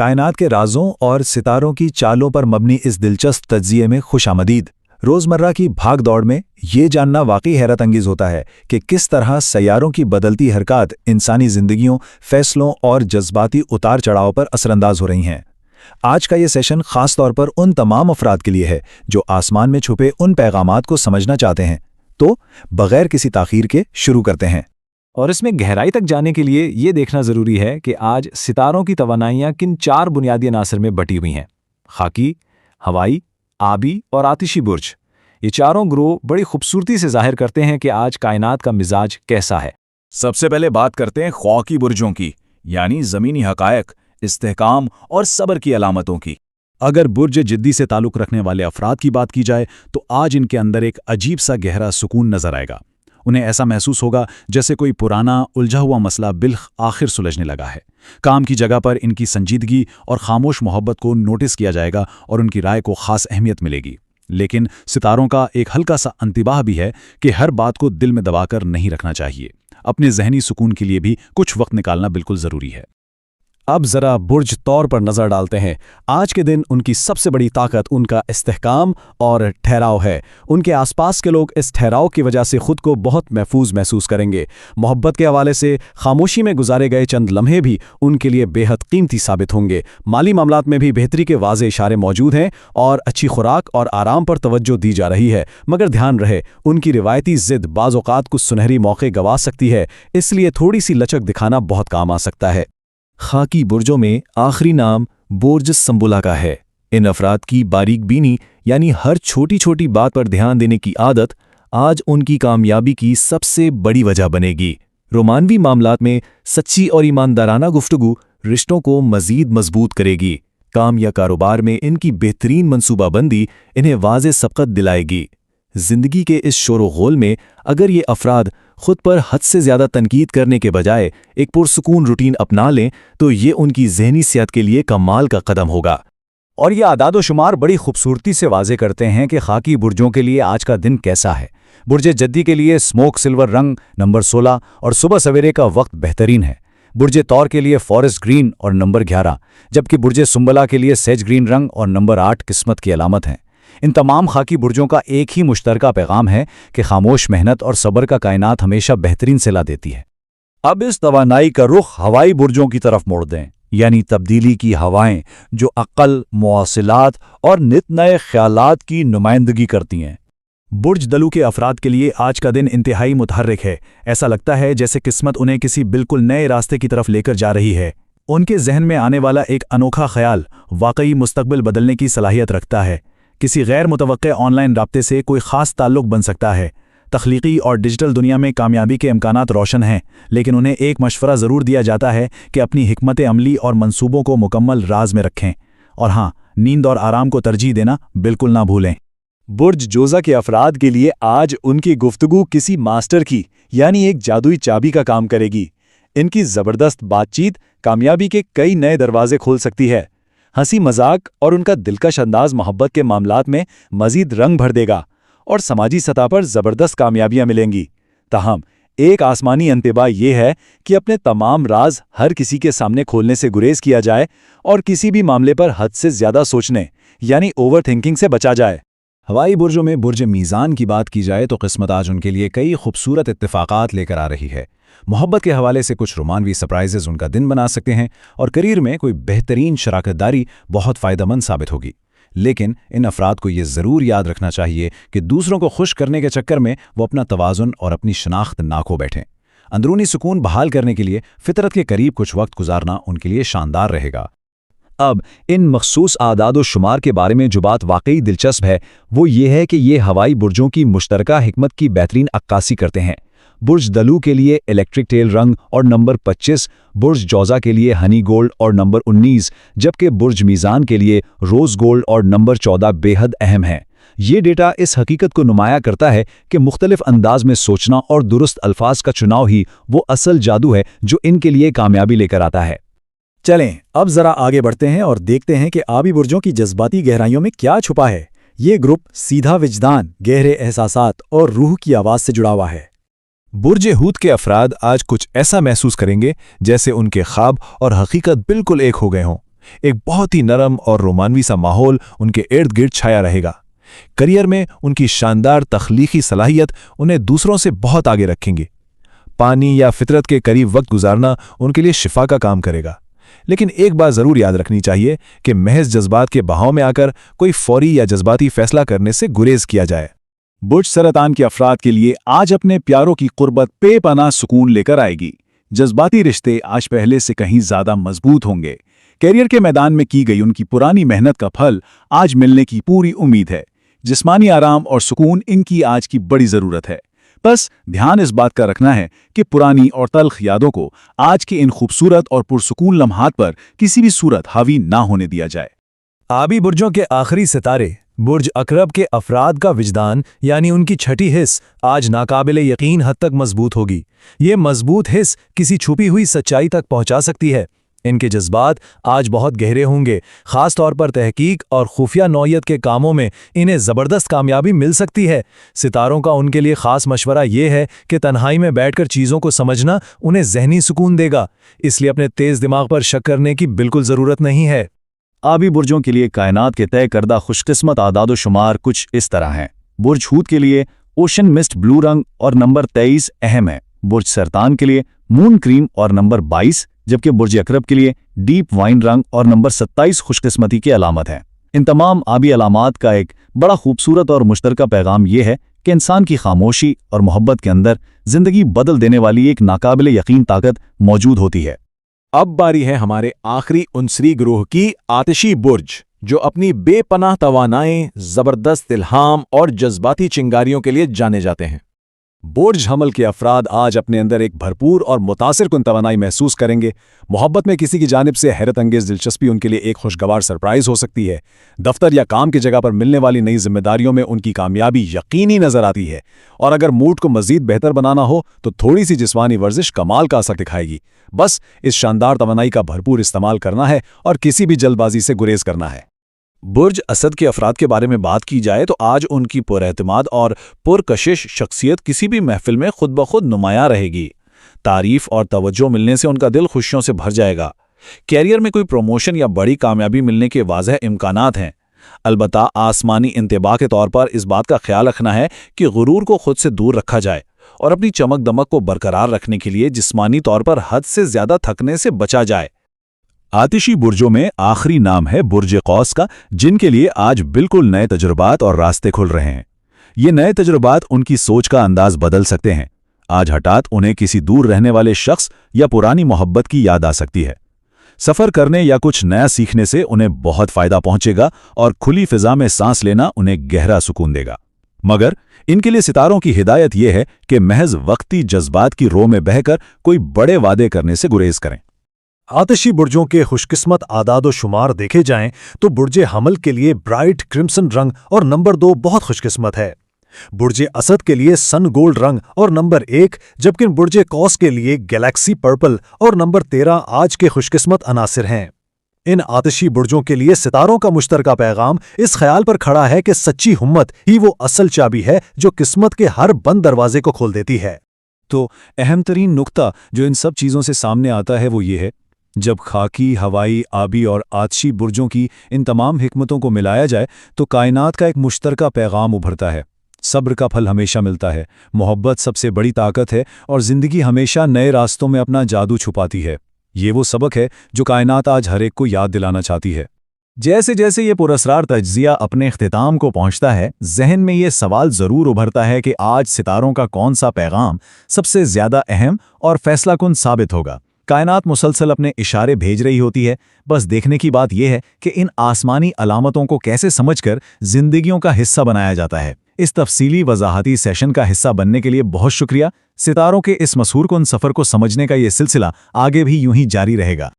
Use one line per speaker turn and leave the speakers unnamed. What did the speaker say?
कायनात के राजों और सितारों की चालों पर मबनी इस दिलचस्प तज्जिए में खुशामदीद। रोज़मर्रा की भाग दौड़ में ये जानना वाकई हैरत अंगेज़ होता है कि किस तरह सैयारों की बदलती हरकत इंसानी ज़िंदगियों, फ़ैसलों और जज्बाती उतार चढ़ाव पर असरअंदाज हो रही हैं। आज का ये सेशन ख़ास तौर पर उन तमाम अफराद के लिए है जो आसमान में छुपे उन पैगामात को समझना चाहते हैं। तो बग़ैर किसी ताख़ीर के शुरू करते हैं।
और इसमें गहराई तक जाने के लिए ये देखना ज़रूरी है कि आज सितारों की तवानाइयाँ किन 4 बुनियादी अनासर में बटी हुई हैं: खाकी, हवाई, आबी और आतिशी बुर्ज। ये चारों ग्रोह बड़ी खूबसूरती से जाहिर करते हैं कि आज कायनात का मिजाज कैसा है।
सबसे पहले बात करते हैं ख्वाकी बुर्जों की, यानी ज़मीनी हक़ायक़, इस्तेहकाम और सब्र की अलामतों की।
अगर बुर्ज जिद्दी से ताल्लुक़ रखने वाले अफराद की बात की जाए तो आज इनके अंदर एक अजीब सा गहरा सुकून नज़र आएगा। उन्हें ऐसा महसूस होगा जैसे कोई पुराना उलझा हुआ मसला बिल्ख आखिर सुलझने लगा है। काम की जगह पर इनकी संजीदगी और खामोश मोहब्बत को नोटिस किया जाएगा और उनकी राय को ख़ास अहमियत मिलेगी। लेकिन सितारों का एक हल्का सा अंतिबाह भी है कि हर बात को दिल में दबाकर नहीं रखना चाहिए। अपने जहनी सुकून के लिए भी कुछ वक्त निकालना बिल्कुल ज़रूरी है।
अब ज़रा बुर्ज तौर पर नज़र डालते हैं। आज के दिन उनकी सबसे बड़ी ताकत उनका इस्तेहकाम और ठहराव है। उनके आसपास के लोग इस ठहराव की वजह से खुद को बहुत महफूज महसूस करेंगे। मोहब्बत के हवाले से खामोशी में गुजारे गए चंद लम्हे भी उनके लिए बेहद कीमती साबित होंगे। माली मामलात में भी बेहतरी के वाज़े इशारे मौजूद हैं और अच्छी खुराक और आराम पर तवज्जो दी जा रही है। मगर ध्यान रहे, उनकी रिवायती ज़िद बाज़ औक़ात कुछ सुनहरी मौके गंवा सकती है, इसलिए थोड़ी सी लचक दिखाना बहुत काम आ सकता है।
खाकी बुर्जों में आखिरी नाम बुर्ज संबुला का है। इन अफराद की बारीक बीनी यानी हर छोटी छोटी बात पर ध्यान देने की आदत आज उनकी कामयाबी की सबसे बड़ी वजह बनेगी। रोमानवी मामलात में सच्ची और ईमानदाराना गुफ्तगू रिश्तों को मज़ीद मजबूत करेगी। काम या कारोबार में इनकी बेहतरीन मनसूबाबंदी इन्हें वाज़े सबकत दिलाएगी। ज़िंदगी के इस शोर-ओ-गुल में अगर ये अफराद खुद पर हद से ज़्यादा तनकीद करने के बजाय एक पुरसुकून रूटीन अपना लें तो ये उनकी ज़हनी सेहत के लिए कमाल का कदम होगा।
और ये आदाद-ओ-शुमार बड़ी खूबसूरती से वाज़े करते हैं कि खाकी बुर्जों के लिए आज का दिन कैसा है। बुर्ज जद्दी के लिए स्मोक सिल्वर रंग नंबर 16 और सुबह सवेरे का वक्त बेहतरीन है। बुर्ज तौर के लिए फॉरेस्ट ग्रीन और नंबर 11, जबकि बुर्ज सुंबला के लिए सेज ग्रीन रंग और नंबर 8 किस्मत की अलामत हैं। इन तमाम खाकी बुर्जों का एक ही मुश्तरका पैगाम है कि खामोश मेहनत और सब्र का कायनात हमेशा बेहतरीन सिला देती है।
अब इस तवानाई का रुख हवाई बुर्जों की तरफ मोड़ दें, यानी तब्दीली की हवाएं जो अक्ल, मवासिलात और नित नए ख्यालात की नुमाइंदगी करती हैं। बुर्ज दलू के अफराद के लिए आज का दिन इंतहाई मुतहर्रिक है। ऐसा लगता है जैसे किस्मत उन्हें किसी बिल्कुल नए रास्ते की तरफ लेकर जा रही है। उनके जहन में आने वाला एक अनोखा ख्याल वाकई मुस्तकबिल बदलने की सलाहियत रखता है। किसी गैर मुतवक्के ऑनलाइन राब्ते से कोई ख़ास ताल्लुक़ बन सकता है। तख्लीकी और डिजिटल दुनिया में कामयाबी के इम्कानात रोशन हैं, लेकिन उन्हें एक मशवरा ज़रूर दिया जाता है कि अपनी हिकमत अमली और मंसूबों को मुकम्मल राज में रखें। और हाँ, नींद और आराम को तरजीह देना बिल्कुल ना भूलें।
बुर्ज जोज़ा के अफराद के लिए आज उनकी गुफ्तगू किसी मास्टर की यानी एक जादुई चाबी का काम करेगी। इनकी ज़बरदस्त बातचीत कामयाबी के कई नए दरवाजे खोल सकती है। हंसी मजाक और उनका दिलकश अंदाज मोहब्बत के मामलात में मजीद रंग भर देगा और समाजी सतह पर ज़बरदस्त कामयाबियां मिलेंगी। ताहम एक आसमानी अंतिबा ये है कि अपने तमाम राज हर किसी के सामने खोलने से गुरेज किया जाए और किसी भी मामले पर हद से ज़्यादा सोचने यानी ओवर थिंकिंग से बचा जाए।
हवाई बुर्जों में बुर्ज मीज़ान की बात की जाए तो किस्मत आज उनके लिए कई खूबसूरत इत्तेफाकात लेकर आ रही है। मोहब्बत के हवाले से कुछ रोमानवी सरप्राइजेज उनका दिन बना सकते हैं और करियर में कोई बेहतरीन शराकतदारी बहुत फ़ायदेमंद साबित होगी। लेकिन इन अफराद को ये ज़रूर याद रखना चाहिए कि दूसरों को खुश करने के चक्कर में वो अपना तवाज़ुन और अपनी शनाख्त ना खो बैठें। अंदरूनी सुकून बहाल करने के लिए फितरत के करीब कुछ वक्त गुजारना उनके लिए शानदार रहेगा।
अब इन मखसूस आदाद-ओ-शुमार के बारे में जो बात वाकई दिलचस्प है वो ये है कि ये हवाई बुर्जों की मुश्तरका हिकमत की बेहतरीन अक्कासी करते हैं। बुर्ज दलू के लिए इलेक्ट्रिक टेल रंग और नंबर 25, बुर्ज जौज़ा के लिए हनी गोल्ड और नंबर 19, जबकि बुर्ज मीज़ान के लिए रोज़ गोल्ड और नंबर 14 बेहद अहम है। ये डेटा इस हकीकत को नुमाया करता है कि मुख्तलिफ अंदाज में सोचना और दुरुस्त अल्फाज का चुनाव ही वो असल जादू है जो इनके लिए कामयाबी लेकर आता है।
चलें अब ज़रा आगे बढ़ते हैं और देखते हैं कि आबी बुर्जों की जज्बाती गहराइयों में क्या छुपा है। ये ग्रुप सीधा विजदान, गहरे एहसासात और रूह की आवाज़ से जुड़ा हुआ है।
बुर्ज हूत के अफराद आज कुछ ऐसा महसूस करेंगे जैसे उनके ख्वाब और हकीकत बिल्कुल एक हो गए हों। एक बहुत ही नरम और रोमानवी सा माहौल उनके इर्द गिर्द छाया रहेगा। करियर में उनकी शानदार तख्लीकी सलाहियत उन्हें दूसरों से बहुत आगे रखेंगे। पानी या फितरत के करीब वक्त गुजारना उनके लिए शिफा का काम करेगा। लेकिन एक बात जरूर याद रखनी चाहिए कि महज जज्बात के बहाव में आकर कोई फौरी या जज्बाती फैसला करने से गुरेज किया जाए।
बुर्ज सरतान के अफराद के लिए आज अपने प्यारों की कुर्बत बेपनाह सुकून लेकर आएगी। जज्बाती रिश्ते आज पहले से कहीं ज्यादा मजबूत होंगे। कैरियर के मैदान में की गई उनकी पुरानी मेहनत का फल आज मिलने की पूरी उम्मीद है। जिस्मानी आराम और सुकून इनकी आज की बड़ी जरूरत है। बस ध्यान इस बात का रखना है कि पुरानी और तल्ख यादों को आज के इन खूबसूरत और पुरसुकून लम्हात पर किसी भी सूरत हावी ना होने दिया जाए।
आबी बुर्जों के आखिरी सितारे बुर्ज अकरब के अफराद का विजदान यानी उनकी छठी हिस्स आज नाकाबिले यकीन हद तक मजबूत होगी। ये मजबूत हिस्स किसी छुपी हुई सच्चाई तक पहुंचा सकती है। इनके जज्बात आज बहुत गहरे होंगे, खास तौर पर तहकीक और खुफिया नौयत के कामों में इन्हें ज़बरदस्त कामयाबी मिल सकती है। सितारों का उनके लिए ख़ास मशवरा ये है कि तन्हाई में बैठकर चीज़ों को समझना उन्हें ज़हनी सुकून देगा, इसलिए अपने तेज़ दिमाग पर शक करने की बिल्कुल ज़रूरत नहीं है।
आबी बुर्जों के लिए कायनात के तय करदा खुशकिस्मत आदाद शुमार कुछ इस तरह हैं। बुर्ज हूत के लिए ओशन मिस्ट ब्लू रंग और नंबर 23 अहम है। बुर्ज सरतान के लिए मून क्रीम और नंबर 22, जबकि बुर्ज अकरब के लिए डीप वाइन रंग और नंबर 27 खुशकिस्मती की अलामत है। इन तमाम आबी अलामात का एक बड़ा खूबसूरत और मुश्तरका पैगाम यह है कि इंसान की खामोशी और मोहब्बत के अंदर जिंदगी बदल देने वाली एक नाकाबिले यकीन ताकत मौजूद होती है।
अब बारी है हमारे आखिरी उनसरी ग्रोह की, आतिशी बुर्ज, जो अपनी बेपनाह तवानाएं, जबरदस्त इल्हाम और जज्बाती चिंगारियों के लिए जाने जाते हैं।
बुर्ज हमल के अफराद आज अपने अंदर एक भरपूर और मुतासिर कुन तवानाई महसूस करेंगे। मोहब्बत में किसी की जानिब से हैरत अंगेज दिलचस्पी उनके लिए एक खुशगवार सरप्राइज हो सकती है। दफ्तर या काम की जगह पर मिलने वाली नई जिम्मेदारियों में उनकी कामयाबी यकीनी नजर आती है। और अगर मूड को मजीद बेहतर बनाना हो तो थोड़ी सी जिस्मानी वर्जिश कमाल का असर दिखाएगी। बस इस शानदार तवानाई का भरपूर इस्तेमाल करना है और किसी भी जल्दबाजी से गुरेज करना है।
बुर्ज असद के अफराद के बारे में बात की जाए तो आज उनकी पुरएतमाद और पुरकशिश शख्सियत किसी भी महफिल में खुद ब खुद नुमायां रहेगी। तारीफ और तवज्जो मिलने से उनका दिल खुशियों से भर जाएगा। कैरियर में कोई प्रमोशन या बड़ी कामयाबी मिलने के वाज़ह इम्कानात हैं। अलबत्ता आसमानी इंतबा के तौर पर इस बात का ख्याल रखना है कि गुरूर को खुद से दूर रखा जाए और अपनी चमक दमक को बरकरार रखने के लिए जिस्मानी तौर पर हद से ज्यादा थकने से बचा जाए।
आतिशी बुर्जों में आखिरी नाम है बुर्ज कौस का, जिनके लिए आज बिल्कुल नए तजुर्बात और रास्ते खुल रहे हैं। ये नए तजुर्बात उनकी सोच का अंदाज बदल सकते हैं। आज हठात उन्हें किसी दूर रहने वाले शख्स या पुरानी मोहब्बत की याद आ सकती है। सफ़र करने या कुछ नया सीखने से उन्हें बहुत फ़ायदा पहुंचेगा और खुली फिजा में सांस लेना उन्हें गहरा सुकून देगा। मगर इनके लिए सितारों की हिदायत यह है कि महज वक्ती जज्बात की रो में बहकर कोई बड़े वादे करने से गुरेज करें।
आतिशी बुर्जों के खुशकिस्मत आदाद शुमार देखे जाएं तो बुर्जे हमल के लिए ब्राइट क्रिम्सन रंग और नंबर 2 बहुत खुशकिस्मत है। बुर्जे असद के लिए सन गोल्ड रंग और नंबर 1, जबकि बुर्जे कौस के लिए गैलेक्सी पर्पल और नंबर 13 आज के खुशकिस्मत अनासिर हैं। इन आतिशी बुर्जों के लिए सितारों का मुश्तरका पैगाम इस ख्याल पर खड़ा है कि सच्ची हिम्मत ही वो असल चाबी है जो किस्मत के हर बंद दरवाजे को खोल देती है।
तो अहम तरीन नुक्ता जो इन सब चीज़ों से सामने आता है वो ये है, जब खाकी, हवाई, आबी और आतिशी बुर्जों की इन तमाम हिकमतों को मिलाया जाए तो कायनात का एक मुश्तरका पैगाम उभरता है। सब्र का फल हमेशा मिलता है, मोहब्बत सबसे बड़ी ताकत है और ज़िंदगी हमेशा नए रास्तों में अपना जादू छुपाती है। ये वो सबक है जो कायनात आज हर एक को याद दिलाना चाहती है।
जैसे जैसे ये पुरस्रार तज्जिया अपने इख्तिताम को पहुंचता है, जहन में ये सवाल ज़रूर उभरता है कि आज सितारों का कौन सा पैगाम सबसे ज़्यादा अहम और फैसलाकुन साबित होगा। कायनात मुसलसल अपने इशारे भेज रही होती है, बस देखने की बात यह है कि इन आसमानी अलामतों को कैसे समझकर जिंदगियों का हिस्सा बनाया जाता है। इस तफसीली वजाहती सेशन का हिस्सा बनने के लिए बहुत शुक्रिया। सितारों के इस मशहूर कुन सफ़र को समझने का ये सिलसिला आगे भी यूं ही जारी रहेगा।